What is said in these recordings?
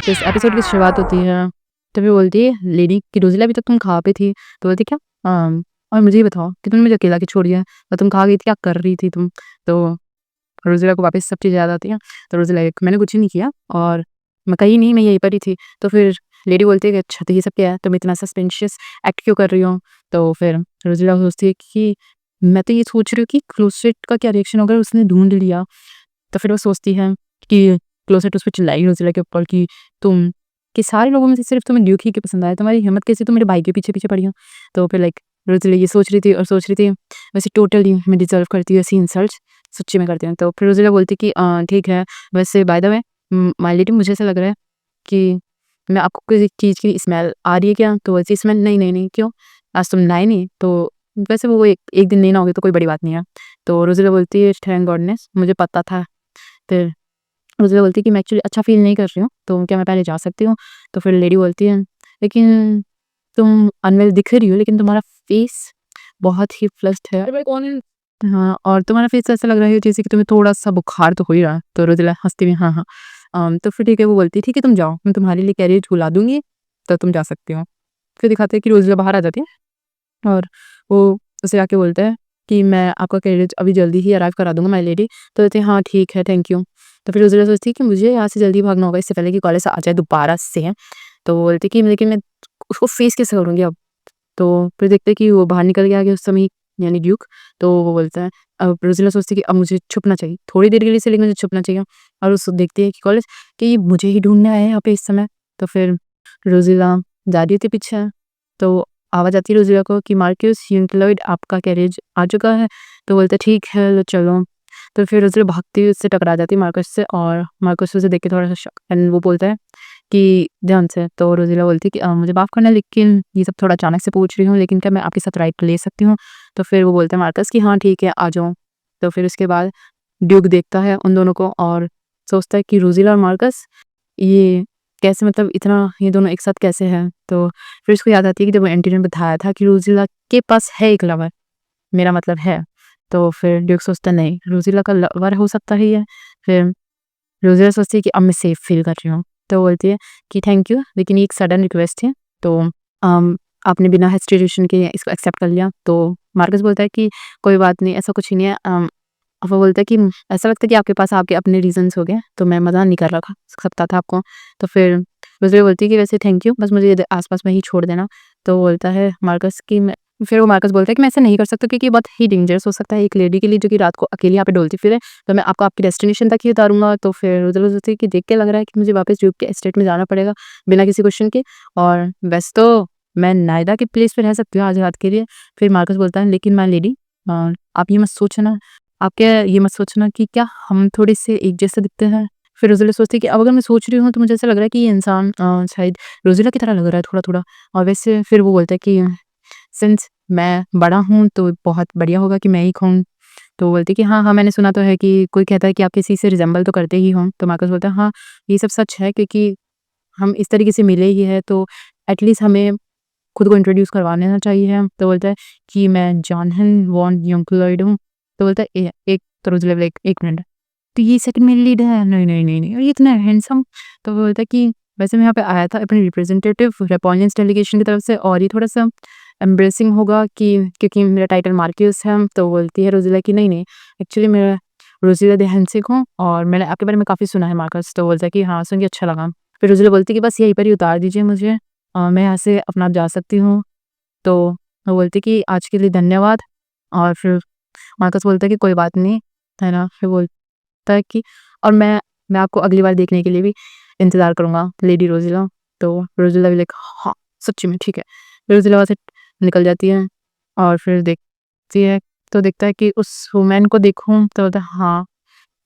तो इस एपिसोड की शुरुआत होती है, तो फिर बोलती है लेडी कि रोज़ेला अभी तक तुम कहाँ पे थी? तो बोलती क्या? और मुझे ये बताओ कि तुमने मुझे अकेला क्यों छोड़ दिया? और तुम कहाँ गई थी? क्या कर रही थी तुम? तो रोज़ेला को वापस सब चीज़ें याद आती हैं। तो रोज़ेला एक मैंने कुछ नहीं किया और मैं कहीं नहीं, मैं यहीं पर ही थी। तो फिर लेडी बोलती है कि अच्छा तो ये सब क्या है? तुम इतना सस्पिशियस एक्ट क्यों कर रही हो? तो फिर रोज़ेला सोचती है कि मैं तो ये सोच रही हूँ कि क्लोसेट का क्या रिएक्शन होगा, उसने ढूँढ लिया। तो फिर वो सोचती है कि क्लोसेट उस पे चिल्लाई रोज़ेला के ऊपर कि तुम कि सारे लोगों में से सिर्फ़ तुम्हें ड्यूक ही के पसंद आया, तुम्हारी हिम्मत कैसे तुम मेरे भाई के पीछे-पीछे पड़ी हो? तो फिर लाइक रोज़ेला ये सोच रही थी और सोच रही थी वैसे टोटली मैं डिज़र्व करती हूँ ऐसी इंसल्ट्स, सच्ची में करती हूँ। तो फिर रोज़ेला बोलती कि ठीक है, वैसे by the way my lady मुझे ऐसा लग रहा है कि मैं आपको किसी चीज़ की स्मेल आ रही है क्या? तो वैसी स्मेल नहीं, नहीं, नहीं क्यों? आज तुम नहाए नहीं? तो वैसे वो एक एक दिन नहीं नहाओगे तो कोई बड़ी बात नहीं है। तो रोज़ेला बोलती है थैंक गॉडनेस मुझे पता था। फिर रोज़ेला बोलती है कि मैं एक्चुअली अच्छा फ़ील नहीं कर रही हूँ, तो क्या मैं पहले जा सकती हूँ? तो फिर लेडी बोलती है, लेकिन तुम अनवेल दिख रही हो, लेकिन तुम्हारा फ़ेस बहुत ही फ्लश्ड है। अरे भाई कौन है? हाँ, और तुम्हारा फ़ेस ऐसा लग रहा है जैसे कि तुम्हें थोड़ा-सा बुखार तो हो ही रहा है। तो रोज़ेला हँसती हुई हाँ, हाँ। तो फिर ठीक है, वो बोलती है, "ठीक है, तुम जाओ, मैं तुम्हारे लिए कैरेज बुला दूँगी, तो तुम जा सकती हो।" फिर दिखाते हैं कि रोज़ेला बाहर आ जाती है और वो उसे आके बोलता है कि मैं आपका कैरेज अभी जल्दी ही अराइव करा दूँगा माय लेडी। तो कहती है हाँ ठीक है, थैंक यू। तो फिर रोज़ेला सोचती है कि मुझे यहाँ से जल्दी भागना होगा इससे पहले कि कॉलेज से आ जाए दोबारा से। तो वो बोलती है कि लेकिन मैं उसको फेस कैसे करूँगी अब? तो फिर देखते हैं कि वो बाहर निकल गया आगे उस समय यानी ड्यूक। तो वो बोलता है अब रोज़ेला सोचती है कि अब मुझे छुपना चाहिए, थोड़ी देर के लिए सही लेकिन मुझे छुपना चाहिए। और उस देखती है कि कॉलेज कि ये मुझे ही ढूँढने आए हैं यहाँ पे इस समय। तो फिर रोज़ेला जा रही होती है पीछे, तो आवाज़ आती है रोज़ेला को कि मार्कस यूनिक्लॉइड आपका कैरेज आ चुका है। तो बोलता है ठीक है लो चलो। तो फिर रोज़ेला भागती हुई उससे टकरा जाती है मार्कस से और मार्कस उसे देख के थोड़ा-सा शॉक एंड वो बोलता है कि ध्यान से। तो रोज़ेला बोलती है कि मुझे माफ़ करना लेकिन ये सब थोड़ा अचानक से पूछ रही हूँ, लेकिन क्या मैं आपके साथ राइड ले सकती हूँ? तो फिर वो बोलता है मार्कस कि हाँ ठीक है, आ जाओ। तो फिर उसके बाद ड्यूक देखता है उन दोनों को और सोचता है कि रोज़ेला और मार्कस ये कैसे मतलब इतना ये दोनों एक साथ कैसे हैं? तो फिर उसको याद आती है कि जब एंटी ने बताया था कि रोज़ेला के पास है एक लवर, मेरा मतलब है। तो फिर ड्यूक सोचता है नहीं, रोज़ेला का लवर हो सकता है ये। फिर रोज़ेला सोचती है कि अब मैं सेफ फ़ील कर रही हूँ। तो बोलती है कि थैंक यू लेकिन ये एक सडन रिक्वेस्ट है, तो आपने बिना हेसिटेशन के इसको एक्सेप्ट कर लिया। तो मार्कस बोलता है कि कोई बात नहीं, ऐसा कुछ ही नहीं है। वो बोलता है कि ऐसा लगता है कि आपके पास आपके अपने रीज़न्स हो गए, तो मैं मज़ाक नहीं कर रखा सकता था आपको। तो फिर रोज़ेला बोलती है कि वैसे थैंक यू, बस मुझे इधर आस-पास में ही छोड़ देना। तो बोलता है मार्कस कि मैं फिर वो मार्कस बोलता है कि मैं ऐसा नहीं कर सकता क्योंकि ये बहुत ही डेंजरस हो सकता है एक लेडी के लिए जो कि रात को अकेली यहाँ पे डोलती फिरे। तो मैं आपको आपकी डेस्टिनेशन तक ही उतारूँगा। तो फिर रोज़ेला सोचती है कि देख के लग रहा है कि मुझे वापस ड्यूक के एस्टेट में जाना पड़ेगा बिना किसी क्वेश्चन के, और वैसे तो मैं नायदा के प्लेस पे रह सकती हूँ आज रात के लिए। फिर मार्कस बोलता है लेकिन माय लेडी आप ये मत सोचना, आप क्या ये मत सोचना कि क्या हम थोड़े-से एक जैसे दिखते हैं? फिर रोज़ेला सोचती है कि अब अगर मैं सोच रही हूँ तो मुझे ऐसा लग रहा है कि ये इंसान शायद रोज़ेला की तरह लग रहा है थोड़ा-थोड़ा। और वैसे फिर वो बोलता है कि सिंस मैं बड़ा हूँ तो बहुत बढ़िया होगा कि मैं ही कहूँ। तो वो बोलती है कि हाँ, हाँ, मैंने सुना तो है कि कोई कहता है कि आप किसी से रिज़ेम्बल तो करते ही हो। तो मार्कस बोलता है हाँ, ये सब सच है क्योंकि हम इस तरीके से मिले ही हैं तो एटलीस्ट हमें खुद को इंट्रोड्यूस करवा लेना चाहिए। तो बोलता है कि मैं जॉनहन वॉन योंगक्लॉइड हूँ। तो बोलता है एक तो रोज़ेला बोला 1 मिनट, तो ये सेकंड मेल लीड है? नहीं, नहीं, नहीं, नहीं, और ये इतना हैंडसम। तो वो बोलता है कि वैसे मैं यहाँ पे आया था अपने रिप्रेजेंटेटिव रेपोलियंस डेलीगेशन की तरफ से और ये थोड़ा-सा एम्ब्रेसिंग होगा कि क्योंकि मेरा टाइटल मार्क्यूस है। तो बोलती है रोज़ेला कि नहीं, नहीं, एक्चुअली मैं रोज़ेला द हैंडशेक हूँ और मैंने आपके बारे में काफ़ी सुना है मार्कस। तो बोलता है कि हाँ, सुन के अच्छा लगा। फिर रोज़ेला बोलती है कि बस यहीं पर ही उतार दीजिए मुझे, मैं यहाँ से अपना आप जा सकती हूँ। तो वो बोलती है कि आज के लिए धन्यवाद। और फिर मार्कस बोलता है कि कोई बात नहीं, है ना? फिर बोलता है कि और मैं आपको अगली बार देखने के लिए भी इंतज़ार करूँगा लेडी रोज़ेला। तो रोज़ेला भी लाइक हाँ, सच्ची में ठीक है। रोज़ेला वहाँ से निकल जाती है और फिर देखती है तो देखता है कि उस वुमन को देखूँ तो बोलता है हाँ,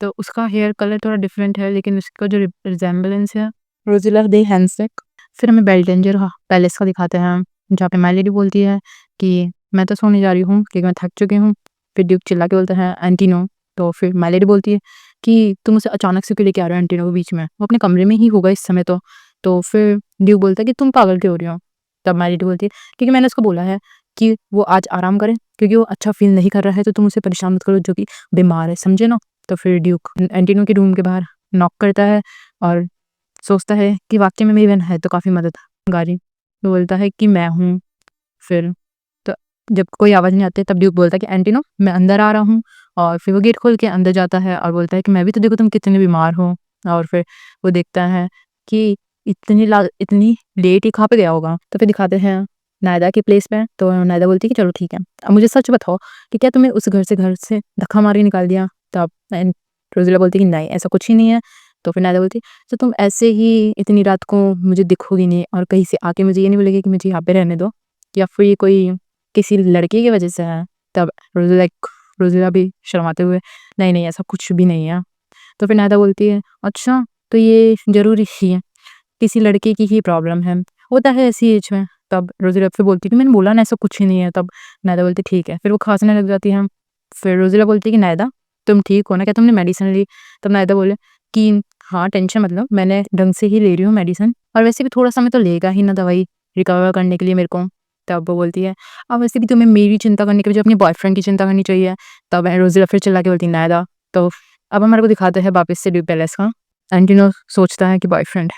तो उसका हेयर कलर थोड़ा डिफरेंट है लेकिन उसका जो रिज़ेम्बलेंस है रोज़ेला दे हैंडशेक। फिर हमें बेल्टेंजर पैलेस का दिखाते हैं, जहाँ पे माय लेडी बोलती है कि मैं तो सोने जा रही हूँ क्योंकि मैं थक चुकी हूँ। फिर ड्यूक चिल्ला के बोलता है एंटीनो। तो फिर माय लेडी बोलती है कि तुम उसे अचानक से क्यों लेके आ रहे हो एंटीनो को बीच में? वो अपने कमरे में ही होगा इस समय तो। तो फिर ड्यूक बोलता है कि तुम पागल क्यों हो रही हो? तब माय लेडी बोलती है क्योंकि मैंने उसको बोला है कि वो आज आराम करे क्योंकि वो अच्छा फ़ील नहीं कर रहा है, तो तुम उसे परेशान मत करो जो कि बीमार है, समझे ना? तो फिर ड्यूक एंटीनो के रूम के बाहर नॉक करता है और सोचता है कि वाक़ई में मेरी बहन है तो काफ़ी मददगार ही। तो बोलता है कि मैं हूँ। फिर तो जब कोई आवाज़ नहीं आती तब ड्यूक बोलता है कि एंटीनो मैं अंदर आ रहा हूँ, और फिर वो गेट खोल के अंदर जाता है और बोलता है कि मैं भी तो देखो तुम कितने बीमार हो। और फिर वो देखता है कि इतनी लेट ही कहाँ पे गया होगा। तो फिर दिखाते हैं नायदा के प्लेस पे, तो नायदा बोलती है कि चलो ठीक है, अब मुझे सच बताओ कि क्या तुम्हें उस घर से धक्का मार के निकाल दिया? तब रोज़ेला बोलती है कि नहीं ऐसा कुछ ही नहीं है। तो फिर नायदा बोलती है तो तुम ऐसे ही इतनी रात को मुझे दिखोगी नहीं और कहीं से आके मुझे ये नहीं बोलेगी कि मुझे यहाँ पे रहने दो, या फिर ये कोई किसी लड़के की वजह से है? तब रोज़ेला भी शर्माते हुए नहीं, नहीं ऐसा कुछ भी नहीं है। तो फिर नायदा बोलती है अच्छा, तो ये ज़रूरी ही है, किसी लड़के की ही प्रॉब्लम है, होता है ऐसी एज में। तब रोज़ेला फिर बोलती है कि मैंने बोला ना ऐसा कुछ ही नहीं है। तब नायदा बोलती है ठीक है, फिर वो खाँसने लग जाती है। फिर रोज़ेला बोलती है कि नायदा तुम ठीक हो ना? क्या तुमने मेडिसिन ली? तब नायदा बोले कि हाँ, टेंशन मत लो, मैंने ढंग से ही ले रही हूँ मेडिसिन, और वैसे भी थोड़ा समय तो लेगा ही ना दवाई रिकवर करने के लिए मेरे को। तब वो बोलती है अब वैसे भी तुम्हें मेरी चिंता करने के बजाय अपने बॉयफ्रेंड की चिंता करनी चाहिए। तब रोज़ेला फिर चिल्ला के बोलती है नायदा। तो अब हमारे को दिखाते हैं वापस से ड्यू पैलेस का। एंटिनो सोचता है कि बॉयफ्रेंड,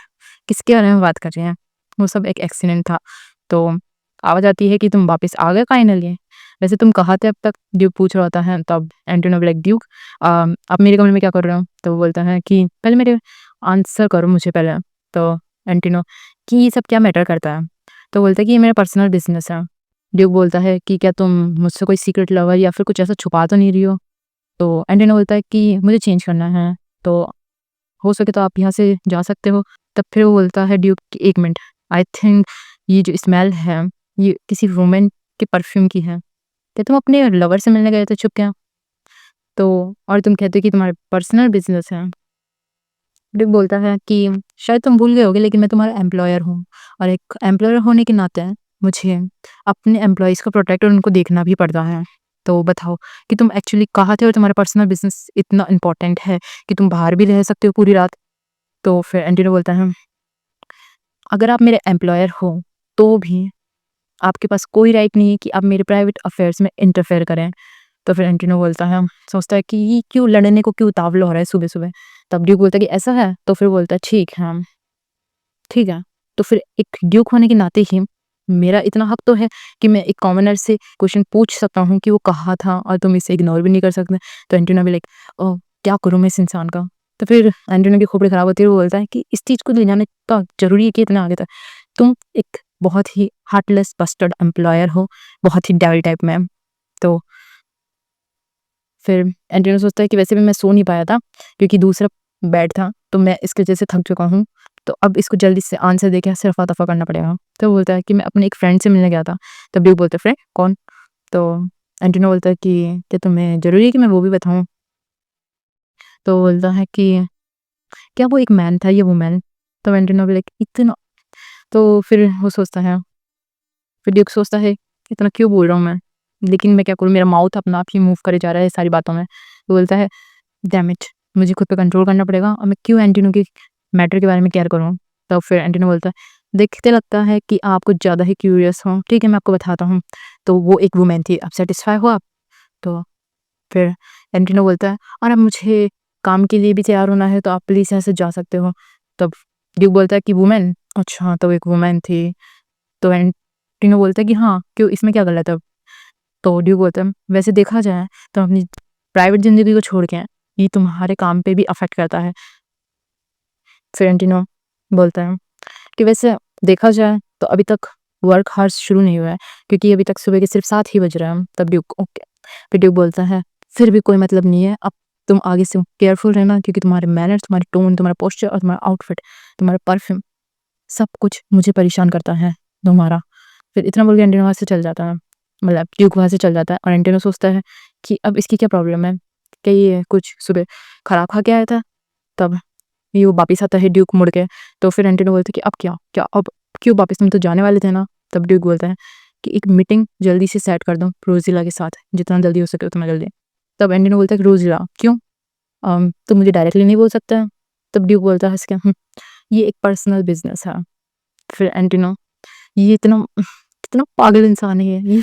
किसके बारे में बात कर रहे हैं? वो सब एक एक्सीडेंट था। तो आवाज़ आती है कि तुम वापस आ गए फाइनली। वैसे तुम कहाँ थे अब तक? ड्यूक पूछ रहा होता है। तब एंटिनो लाइक ड्यूक आप मेरे कमरे में क्या कर रहे हो? तो वो बोलता है कि पहले मेरे आंसर करो मुझे पहले। तो एंटिनो कि ये सब क्या मैटर करता है? तो बोलता है कि ये मेरा पर्सनल बिज़नेस है। ड्यूक बोलता है कि क्या तुम मुझसे कोई सीक्रेट लवर या फिर कुछ ऐसा छुपा तो नहीं रही हो? तो एंटिनो बोलता है कि मुझे चेंज करना है, तो हो सके तो आप यहाँ से जा सकते हो। तब फिर वो बोलता है ड्यूक कि 1 मिनट, आई थिंक ये जो स्मेल है, ये किसी वुमन के परफ्यूम की है। क्या तुम अपने लवर से मिलने गए थे छुप के? तो और तुम कहते हो कि तुम्हारा पर्सनल बिज़नेस है। ड्यूक बोलता है कि शायद तुम भूल गए होगे लेकिन मैं तुम्हारा एम्प्लॉयर हूँ, और एक एम्प्लॉयर होने के नाते मुझे अपने एम्प्लॉइज़ को प्रोटेक्ट और उनको देखना भी पड़ता है। तो बताओ कि तुम एक्चुअली कहाँ थे और तुम्हारा पर्सनल बिज़नेस इतना इम्पोर्टेंट है कि तुम बाहर भी रह सकते हो पूरी रात? तो फिर एंटिनो बोलता है अगर आप मेरे एम्प्लॉयर हो तो भी आपके पास कोई राइट नहीं है कि आप मेरे प्राइवेट अफेयर्स में इंटरफेयर करें। तो फिर एंटिनो बोलता है सोचता है कि ये क्यों लड़ने को क्यों उतावला हो रहा है सुबह-सुबह। तब ड्यूक बोलता है कि ऐसा है? तो फिर बोलता है ठीक है। तो फिर एक ड्यूक होने के नाते ही मेरा इतना हक तो है कि मैं एक कॉमनर से क्वेश्चन पूछ सकता हूँ कि वो कहाँ था, और तुम इसे इग्नोर भी नहीं कर सकते। तो एंटिनो भी लाइक ओह! क्या करूँ मैं इस इंसान का? तो फिर एंटिनो की खोपड़ी खराब होती है और वो बोलता है कि इस चीज़ को ले जाने का ज़रूरी है कि इतना आगे तक? तुम एक बहुत ही हार्टलेस बस्टर्ड एम्प्लॉयर हो, बहुत ही डेविल टाइप में। तो फिर एंटिनो सोचता है कि वैसे भी मैं सो नहीं पाया था क्योंकि दूसरा बेड था, तो मैं इसकी वजह से थक चुका हूँ। तो अब इसको जल्दी से आंसर देके रफ़ा-दफ़ा करना पड़ेगा। तो वो बोलता है कि मैं अपने एक फ्रेंड से मिलने गया था। तब ड्यूक बोलता है फ्रेंड कौन? तो एंटिनो बोलता है कि क्या तुम्हें ज़रूरी है कि मैं वो भी बताऊँ? तो वो बोलता है कि क्या वो एक मैन था या वुमन? तो एंटिनो भी लाइक इतना, तो फिर वो सोचता है, फिर ड्यूक सोचता है इतना क्यों बोल रहा हूँ मैं? लेकिन मैं क्या करूँ, मेरा माउथ अपना आप ही मूव करे जा रहा है सारी बातों में। वो बोलता है डैम इट! मुझे खुद पे कंट्रोल करना पड़ेगा और मैं क्यों एंटिनो के मैटर के बारे में केयर करूँ? तब फिर एंटिनो बोलता है, देखते लगता है कि आप कुछ ज़्यादा ही क्यूरियस हो। ठीक है, मैं आपको बताता हूँ। तो वो एक वुमन थी, अब सैटिस्फाई हो आप? तो फिर एंटिनो बोलता है, और अब मुझे काम के लिए भी तैयार होना है, तो आप प्लीज़ यहाँ से जा सकते हो। तब ड्यूक बोलता है कि वुमन? अच्छा, तो एक वुमन थी। तो एंटिनो बोलता है कि हाँ, क्यों इसमें क्या गलत है? तो ड्यूक बोलता है, वैसे देखा जाए तो अपनी प्राइवेट ज़िंदगी को छोड़ के ये तुम्हारे काम पे भी अफ़ेक्ट करता है। फिर एंटिनो बोलता है कि वैसे देखा जाए तो अभी तक वर्क हार्स शुरू नहीं हुआ है क्योंकि अभी तक सुबह के सिर्फ 7 ही बज रहे हैं। तब ड्यूक ओके, फिर ड्यूक बोलता है फिर भी कोई मतलब नहीं है, अब तुम आगे से केयरफुल रहना क्योंकि तुम्हारे मैनर्स, तुम्हारी टोन, तुम्हारा पोस्चर और तुम्हारा आउटफिट, तुम्हारा परफ्यूम, सब कुछ मुझे परेशान करता है तुम्हारा। फिर इतना बोल के एंटिनो वहाँ से चल जाता है, मतलब ड्यूक वहाँ से चल जाता है, और एंटिनो सोचता है कि अब इसकी क्या प्रॉब्लम है, क्या ये कुछ सुबह खराब खा के आया था? तब ये वो वापिस आता है ड्यूक मुड़ के। तो फिर एंटिनो बोलता है कि अब क्या? क्या अब क्यों वापिस, तुम तो जाने वाले थे ना? तब ड्यूक बोलता है कि एक मीटिंग जल्दी से सेट कर दो रोज़िला के साथ, जितना जल्दी हो सके उतना जल्दी। तब एंटिनो बोलता है कि रोज़िला क्यों? तुम मुझे डायरेक्टली नहीं बोल सकते? तब ड्यूक बोलता है हँस के ये एक पर्सनल बिज़नेस है। फिर एंटिनो, ये इतना कितना पागल इंसान है ये।